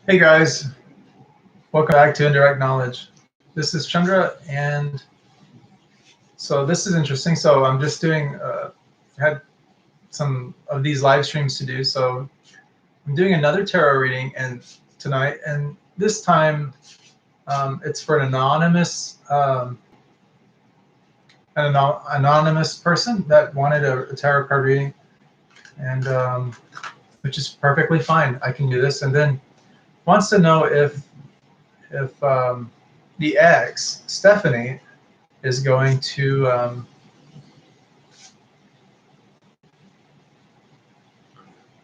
Hey guys, welcome back to Indirect Knowledge. This is Chandra, and so this is interesting. So I'm just doing, had some of these live streams to do. So I'm doing another tarot reading and tonight, and this time it's for an anonymous person that wanted a tarot card reading, and which is perfectly fine. I can do this, and then wants to know if the ex Stephanie is going to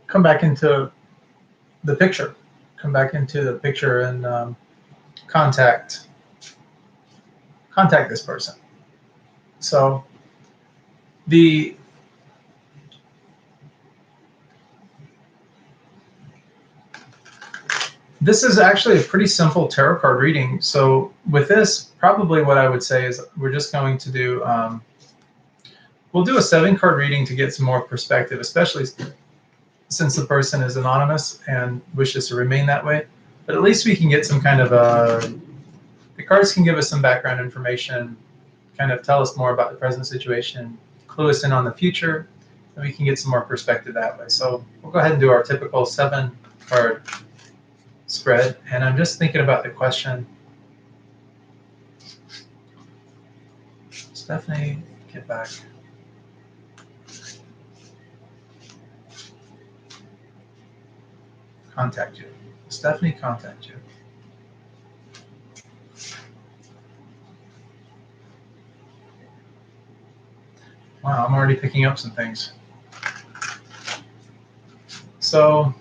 come back into the picture, and contact this person. So the this is actually a pretty simple tarot card reading. So with this, probably what I would say is we're just going to do we'll do a 7-card reading to get some more perspective, especially since the person is anonymous and wishes to remain that way. But at least we can get some kind of the cards can give us some background information, kind of tell us more about the present situation, clue us in on the future, and we can get some more perspective that way. So we'll go ahead and do our typical 7-card spread. And I'm just thinking about the question. Stephanie, get back. Contact you. Stephanie, contact you. Wow, I'm already picking up some things. So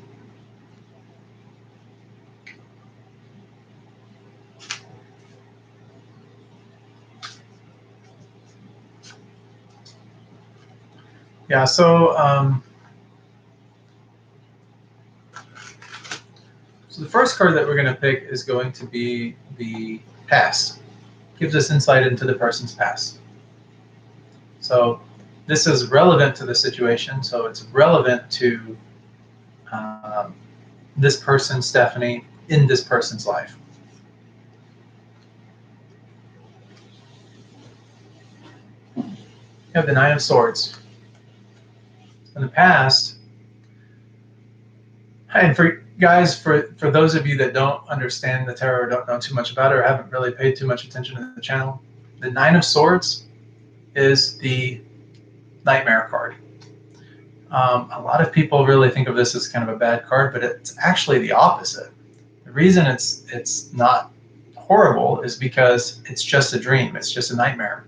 yeah, so the first card that we're going to pick is going to be the past. Gives us insight into the person's past. So this is relevant to the situation. So it's relevant to this person, Stephanie, in this person's life. You have the 9 of Swords. In the past, and for those of you that don't understand the tarot or don't know too much about it or haven't really paid too much attention to the channel, the 9 of Swords is the nightmare card. A lot of people really think of this as kind of a bad card, but it's actually the opposite. The reason it's not horrible is because it's just a dream. It's just a nightmare.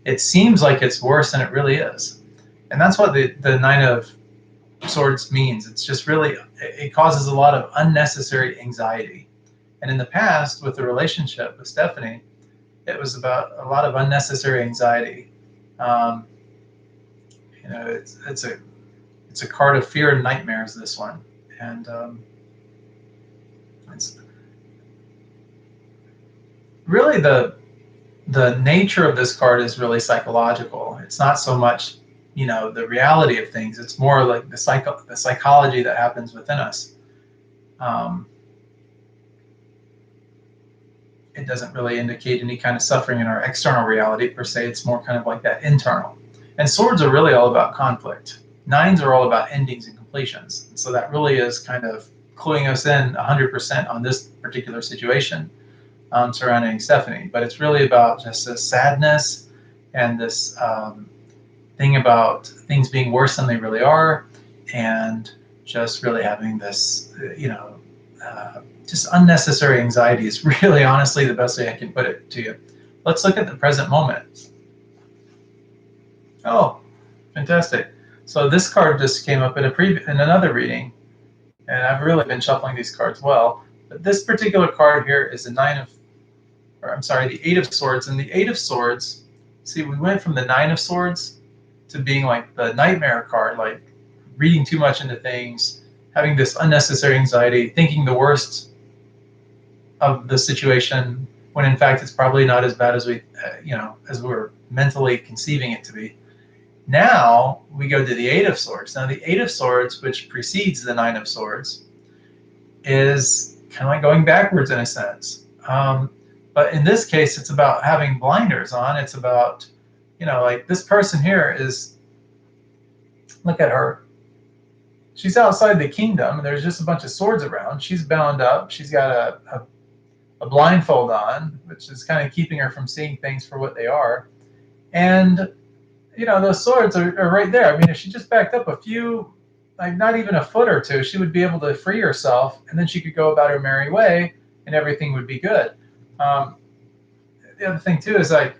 It seems like it's worse than it really is. And that's what the 9 of Swords means. It's just really, it causes a lot of unnecessary anxiety. And in the past, with the relationship with Stephanie, it was about a lot of unnecessary anxiety. It's a card of fear and nightmares, this one. And it's really the nature of this card is really psychological. It's not so much, the reality of things. It's more like the psychology that happens within us. It doesn't really indicate any kind of suffering in our external reality per se. It's more kind of like that internal. And swords are really all about conflict. 9s are all about endings and completions. So that really is kind of cluing us in 100% on this particular situation surrounding Stephanie. But it's really about just this sadness and this thing about things being worse than they really are, and just really having this, just unnecessary anxiety is really honestly the best way I can put it to you. Let's look at the present moment. Oh, fantastic. So this card just came up in another reading, and I've really been shuffling these cards well. But this particular card here is the 8 of Swords. And the 8 of Swords, see, we went from the 9 of Swords to being like the nightmare card, like reading too much into things, having this unnecessary anxiety, thinking the worst of the situation, when in fact it's probably not as bad as as we're mentally conceiving it to be. Now we go to the 8 of Swords. Now the 8 of Swords, which precedes the 9 of Swords, is kind of like going backwards in a sense. But in this case, it's about having blinders on. It's about, like this person here is, look at her. She's outside the kingdom, and there's just a bunch of swords around. She's bound up. She's got a blindfold on, which is kind of keeping her from seeing things for what they are. And, those swords are right there. I mean, if she just backed up a few, like not even a foot or two, she would be able to free herself, and then she could go about her merry way, and everything would be good. The other thing, too, is like,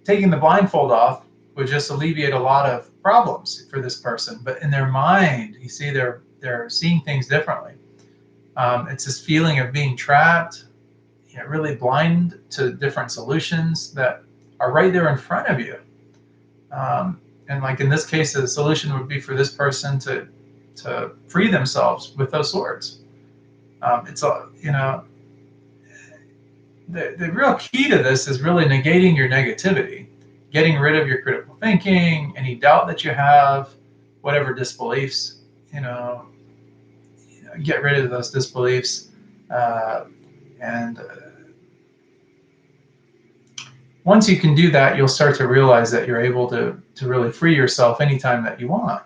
taking the blindfold off would just alleviate a lot of problems for this person. But in their mind, you see, they're seeing things differently. It's this feeling of being trapped, really blind to different solutions that are right there in front of you. And like in this case, the solution would be for this person to free themselves with those swords. It's the real key to this is really negating your negativity, getting rid of your critical thinking, any doubt that you have, whatever disbeliefs, get rid of those disbeliefs. And once you can do that, you'll start to realize that you're able to really free yourself anytime that you want.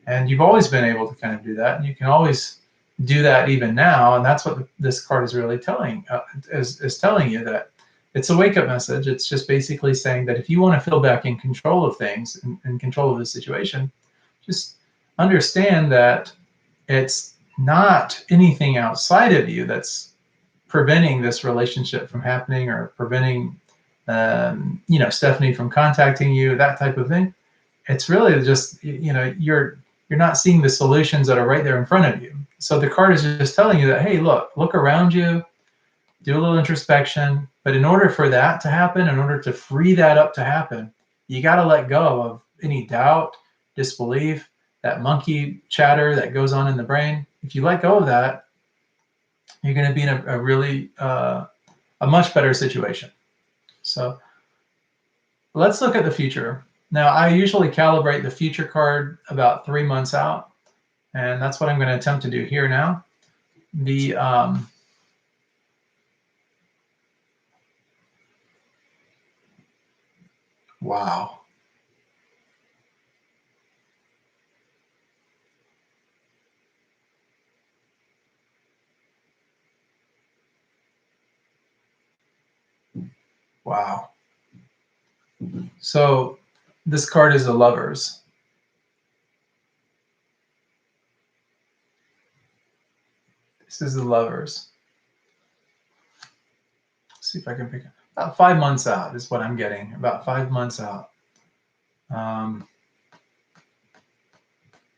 And you've always been able to kind of do that, and you can always do that even now. And that's what this card is really telling you, that it's a wake-up message. It's just basically saying that if you want to feel back in control of things, in control of the situation, just understand that it's not anything outside of you that's preventing this relationship from happening, or preventing Stephanie from contacting you, that type of thing. It's really just, you're not seeing the solutions that are right there in front of you. So the card is just telling you that, hey, look around you, do a little introspection. But in order for that to happen, in order to free that up to happen, you got to let go of any doubt, disbelief, that monkey chatter that goes on in the brain. If you let go of that, you're going to be in a really a much better situation. So let's look at the future. Now, I usually calibrate the future card about 3 months out, and that's what I'm going to attempt to do here now. The wow. Wow. So this card is the Lovers. This is the Lovers. Let's see if I can pick it. About 5 months out is what I'm getting. About 5 months out.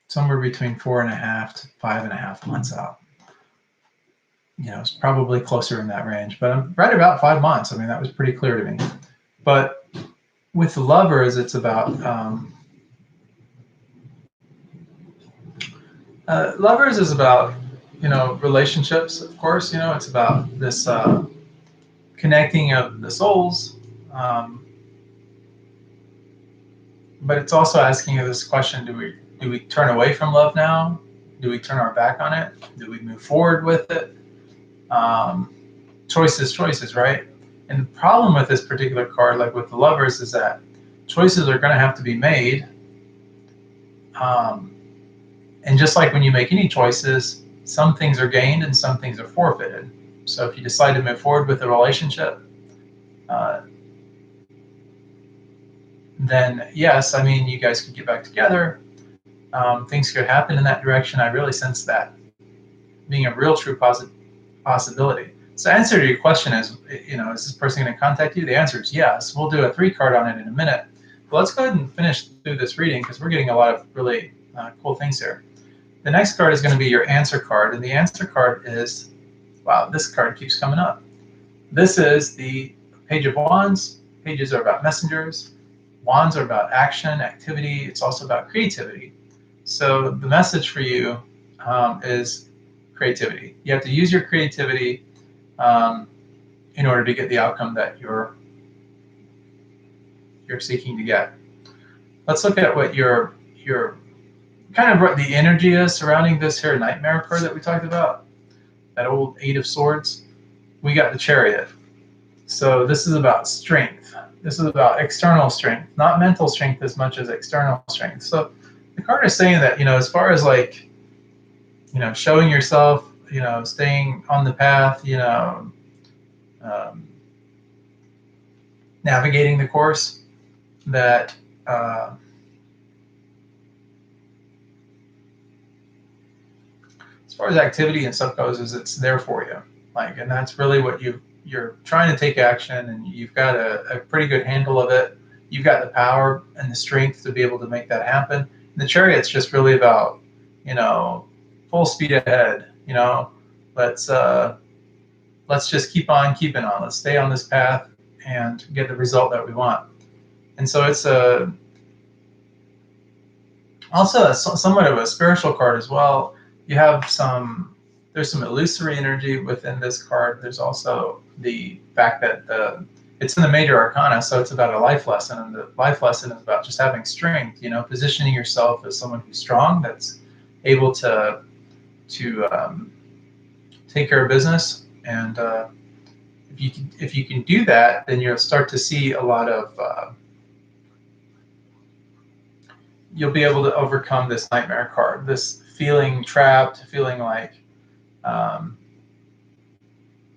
Somewhere between 4.5 to 5.5 months out. It's probably closer in that range, but I'm right about 5 months. I mean, that was pretty clear to me. But with the Lovers, it's about Lovers is about relationships, of course. It's about this connecting of the souls, but it's also asking you this question: do we turn away from love now? Do we turn our back on it? Do we move forward with it? Choices, right? And the problem with this particular card, like with the Lovers, is that choices are going to have to be made. And just like when you make any choices, some things are gained and some things are forfeited. So if you decide to move forward with a relationship, then yes, I mean, you guys could get back together. Things could happen in that direction. I really sense that being a real true possibility. So the answer to your question is, is this person going to contact you? The answer is yes. We'll do a 3 card on it in a minute. But let's go ahead and finish through this reading, because we're getting a lot of really cool things here. The next card is going to be your answer card. And the answer card is, wow, this card keeps coming up. This is the Page of Wands. Pages are about messengers. Wands are about action, activity. It's also about creativity. So the message for you is creativity. You have to use your creativity in order to get the outcome that you're seeking to get. Let's look at what your kind of what the energy is surrounding this here Nightmare card that we talked about, that old Eight of Swords. We got the Chariot. So this is about strength. This is about external strength, not mental strength as much as external strength. So the card is saying that, as far as like, showing yourself, staying on the path, navigating the course, that as far as activity and stuff goes, is it's there for you. Like, and that's really what you're trying to take action, and you've got a pretty good handle of it. You've got the power and the strength to be able to make that happen. And the Chariot's just really about, full speed ahead. Let's just keep on keeping on. Let's stay on this path and get the result that we want. And so it's also somewhat of a spiritual card as well. You have there's some illusory energy within this card. There's also the fact that it's in the major arcana, so it's about a life lesson, and the life lesson is about just having strength, positioning yourself as someone who's strong, that's able to take care of business. And if you can do that, then you'll start to see a lot of you'll be able to overcome this Nightmare card, this feeling trapped, feeling like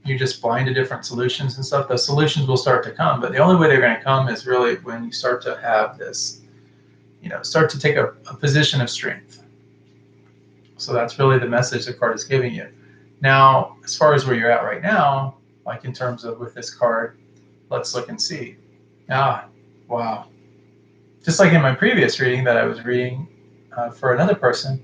you're just blind to different solutions and stuff. Those solutions will start to come, but the only way they're going to come is really when you start to have this, start to take a position of strength. So that's really the message the card is giving you. Now, as far as where you're at right now, like in terms of with this card, let's look and see. Wow. Just like in my previous reading that I was reading for another person,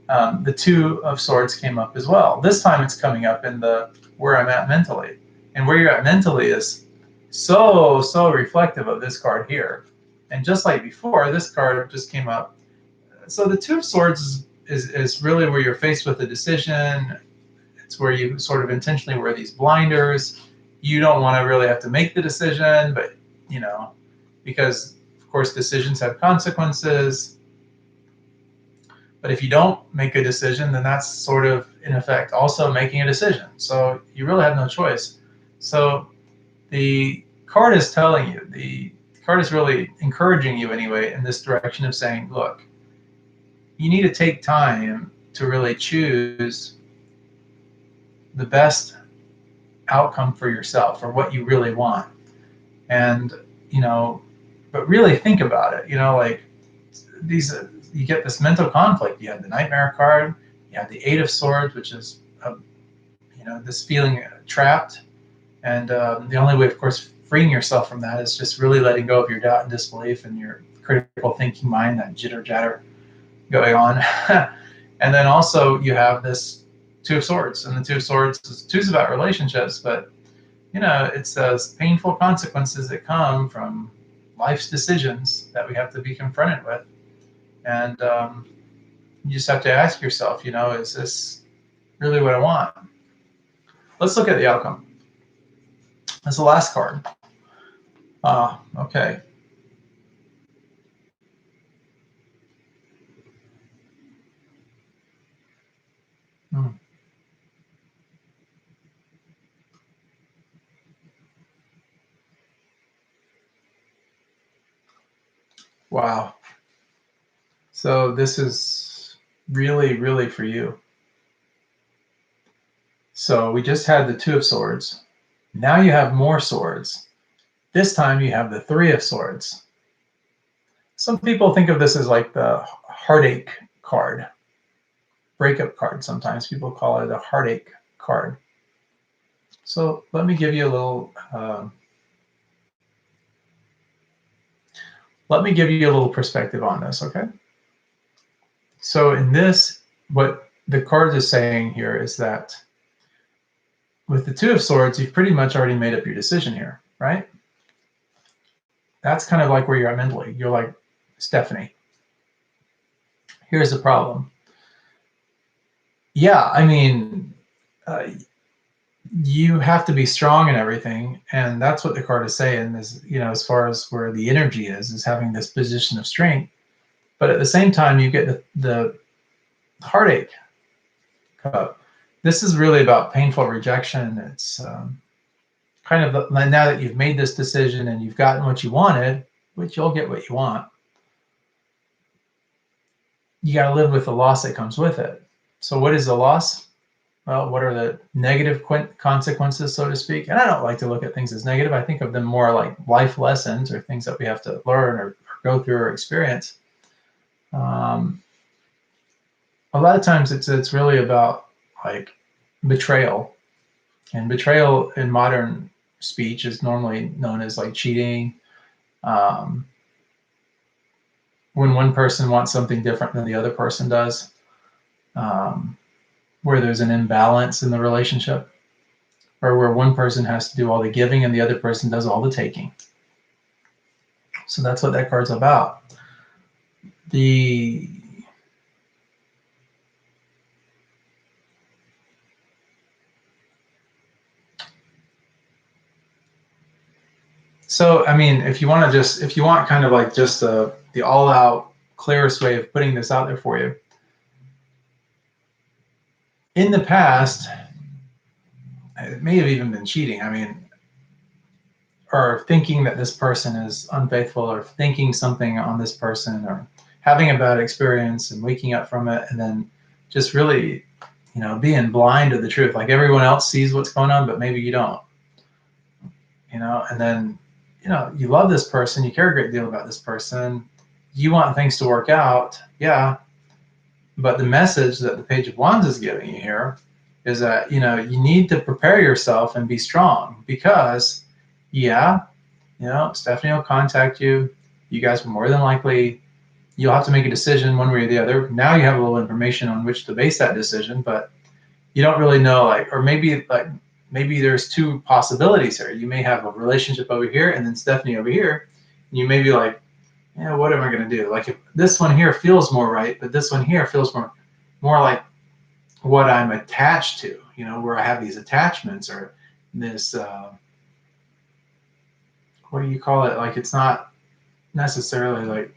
the Two of Swords came up as well. This time it's coming up in the where I'm at mentally. And where you're at mentally is so reflective of this card here. And just like before, this card just came up. So the Two of Swords is really where you're faced with a decision. It's where you sort of intentionally wear these blinders. You don't want to really have to make the decision, but, because, of course, decisions have consequences. But if you don't make a decision, then that's sort of, in effect, also making a decision. So you really have no choice. So the card is telling you, the card is really encouraging you anyway in this direction of saying, look, you need to take time to really choose the best outcome for yourself or what you really want. And, but really think about it, like these, you get this mental conflict. You have the Nightmare card, you have the Eight of Swords, which is, this feeling trapped. And the only way, of course, freeing yourself from that is just really letting go of your doubt and disbelief and your critical thinking mind, that jitter jatter going on. And then also you have this Two of Swords, and the Two of Swords is about relationships, but it's those painful consequences that come from life's decisions that we have to be confronted with. And you just have to ask yourself, is this really what I want? Let's look at the outcome. That's the last card. Okay. Wow. So this is really for you. So we just had the Two of Swords. Now you have more swords. This time you have the Three of Swords. Some people think of this as like the heartache card, breakup card. Sometimes people call it a heartache card. So let me give you a little perspective on this, okay? So in this, what the card is saying here is that with the Two of Swords, you've pretty much already made up your decision here, right? That's kind of like where you're at mentally. You're like, Stephanie, here's the problem. Yeah, I mean, you have to be strong and everything, and that's what the card is saying is, as far as where the energy is having this position of strength. But at the same time, you get the heartache cup. This is really about painful rejection. It's kind of now that you've made this decision and you've gotten what you wanted, which you'll get what you want, you got to live with the loss that comes with it. So what is the loss? Well, what are the negative consequences, so to speak? And I don't like to look at things as negative. I think of them more like life lessons or things that we have to learn or go through or experience. A lot of times it's really about like betrayal. And betrayal in modern speech is normally known as like cheating. When one person wants something different than the other person does, where there's an imbalance in the relationship, or where one person has to do all the giving and the other person does all the taking. So that's what that card's about. So, I mean, if you want kind of like just the all-out clearest way of putting this out there for you, in the past, it may have even been cheating. I mean, or thinking that this person is unfaithful, or thinking something on this person, or having a bad experience and waking up from it, and then just really, being blind to the truth. Like everyone else sees what's going on, but maybe you don't. And then, you love this person, you care a great deal about this person, you want things to work out, yeah. But the message that the Page of Wands is giving you here is that, you need to prepare yourself and be strong, because, Stephanie will contact you. You guys will more than likely, you'll have to make a decision one way or the other. Now you have a little information on which to base that decision, but you don't really know, or maybe there's two possibilities here. You may have a relationship over here and then Stephanie over here. And you may be like, what am I going to do? Like if this one here feels more right, but this one here feels more like what I'm attached to, where I have these attachments, or this, what do you call it? Like it's not necessarily like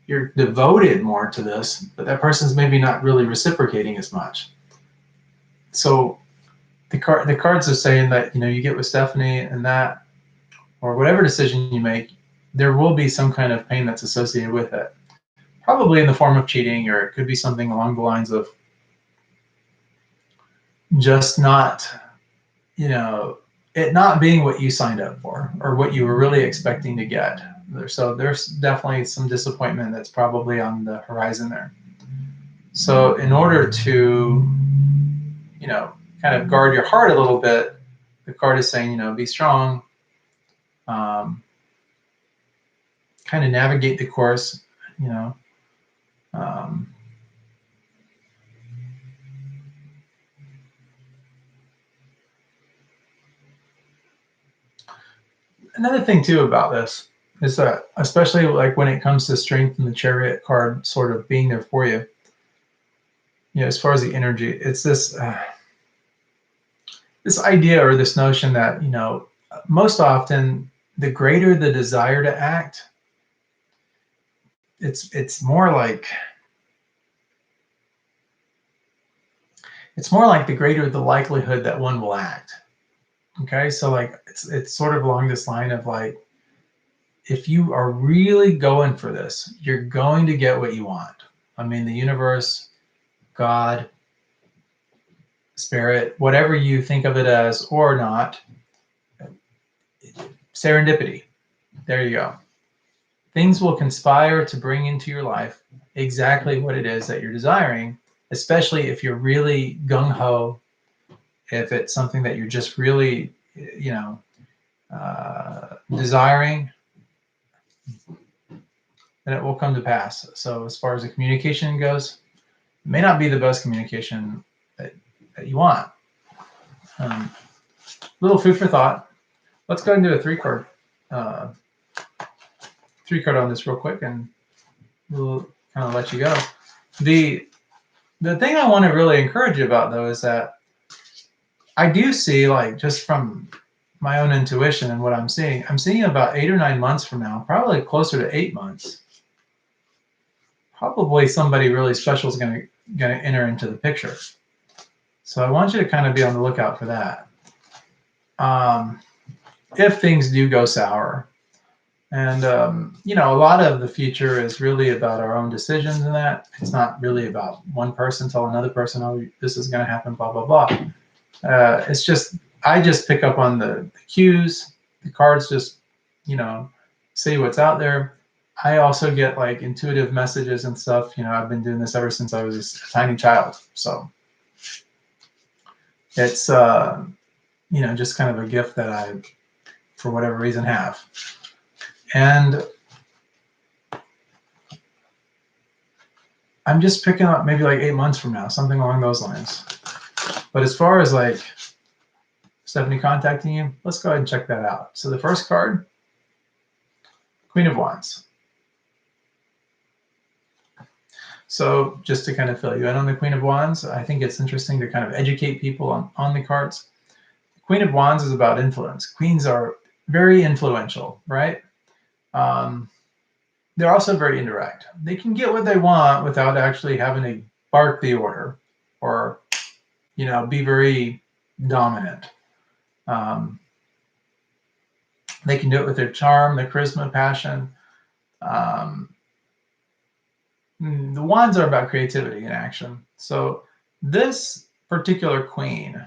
you're devoted more to this, but that person's maybe not really reciprocating as much. So the cards are saying that, you get with Stephanie and that, or whatever decision you make, there will be some kind of pain that's associated with it. Probably in the form of cheating, or it could be something along the lines of just not, it not being what you signed up for or what you were really expecting to get. So there's definitely some disappointment that's probably on the horizon there. So in order to, kind of guard your heart a little bit, the card is saying, be strong, kind of navigate the course, another thing too about this is that, especially like when it comes to strength and the Chariot card sort of being there for you, as far as the energy, it's this this idea or this notion that, most often the greater the desire to act, it's more like the greater the likelihood that one will act. Okay, so like it's sort of along this line of like, if you are really going for this, you're going to get what you want. I mean, the universe, God, spirit, whatever you think of it as or not, serendipity. There you go. Things will conspire to bring into your life exactly what it is that you're desiring, especially if you're really gung-ho, if it's something that you're just really, desiring, then it will come to pass. So as far as the communication goes, it may not be the best communication that you want. Little food for thought. Let's go ahead and do a three card on this real quick, and we'll kind of let you go. The thing I want to really encourage you about, though, is that I do see, like, just from my own intuition and what I'm seeing about 8 or 9 months from now, probably closer to 8 months, probably somebody really special is going to enter into the picture. So I want you to kind of be on the lookout for that. If things do go sour. And, you know, a lot of the future is really about our own decisions and that. It's not really about one person telling another person, oh, this is going to happen, blah, blah, blah. It's just, I just pick up on the cues. The cards just, you know, say what's out there. I also get like intuitive messages and stuff. You know, I've been doing this ever since I was a tiny child. So it's, you know, just kind of a gift that I, for whatever reason, have. And I'm just picking up maybe like 8 months from now, something along those lines. But as far as like Stephanie contacting you, let's go ahead and check that out. So the first card, Queen of Wands. So just to kind of fill you in on the Queen of Wands, I think it's interesting to kind of educate people on the cards. The Queen of Wands is about influence. Queens are very influential, right? They're also very indirect. They can get what they want without actually having to bark the order or, you know, be very dominant. They can do it with their charm, their charisma, passion. The wands are about creativity and action. So this particular queen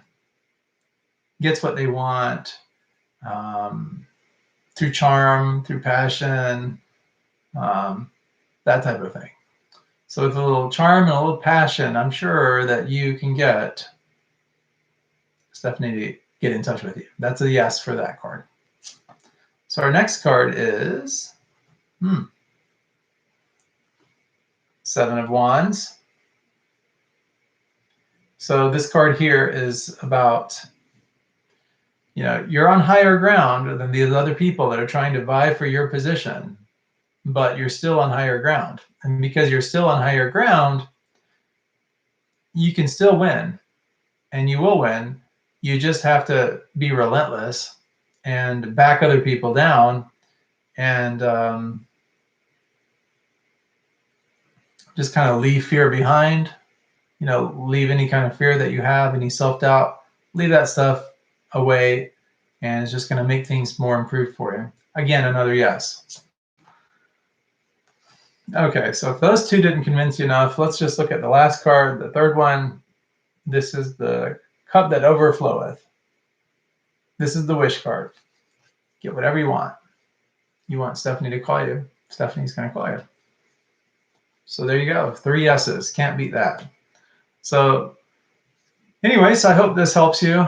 gets what they want through charm, through passion, that type of thing. So with a little charm and a little passion, I'm sure that you can get Stephanie to get in touch with you. That's a yes for that card. So our next card is Seven of Wands. So this card here is about, you know, you're on higher ground than these other people that are trying to vie for your position, but you're still on higher ground. And because you're still on higher ground, you can still win, and you will win. You just have to be relentless and back other people down, and just kind of leave fear behind. You know, leave any kind of fear that you have, any self-doubt, leave that stuff away, and it's just going to make things more improved for you. Again, another yes. Okay, so if those two didn't convince you enough, let's just look at the last card, the third one. This is the cup that overfloweth. This is the wish card. Get whatever you want. You want Stephanie to call you, Stephanie's going to call you. So there you go, 3 yeses, can't beat that. So anyways, I hope this helps you.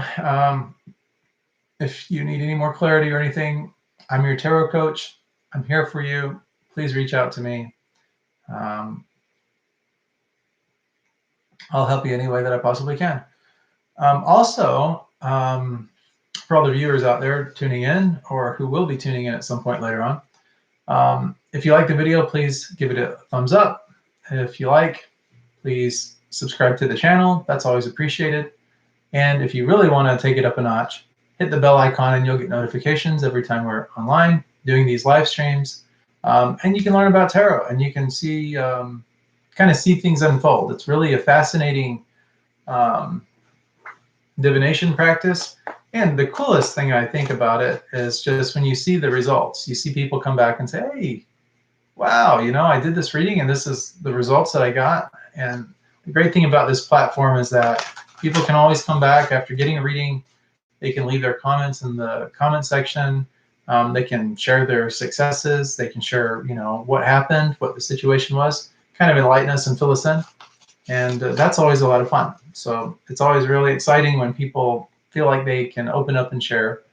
If you need any more clarity or anything, I'm your tarot coach. I'm here for you. Please reach out to me. I'll help you any way that I possibly can. Also, for all the viewers out there tuning in or who will be tuning in at some point later on, if you like the video, please give it a thumbs up. If you like, please subscribe to the channel. That's always appreciated. And if you really want to take it up a notch, hit the bell icon and you'll get notifications every time we're online doing these live streams. And you can learn about tarot and you can see, kind of see things unfold. It's really a fascinating divination practice. And the coolest thing I think about it is just when you see the results, you see people come back and say, hey, wow, you know, I did this reading and this is the results that I got. And the great thing about this platform is that people can always come back after getting a reading. They can leave their comments in the comment section. They can share their successes. They can share, you know, what happened, what the situation was, kind of enlighten us and fill us in. And that's always a lot of fun. So it's always really exciting when people feel like they can open up and share.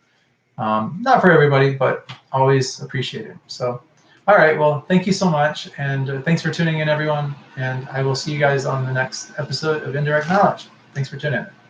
Not for everybody, but always appreciated. So, all right, well, thank you so much. And thanks for tuning in, everyone. And I will see you guys on the next episode of Indirect Knowledge. Thanks for tuning in.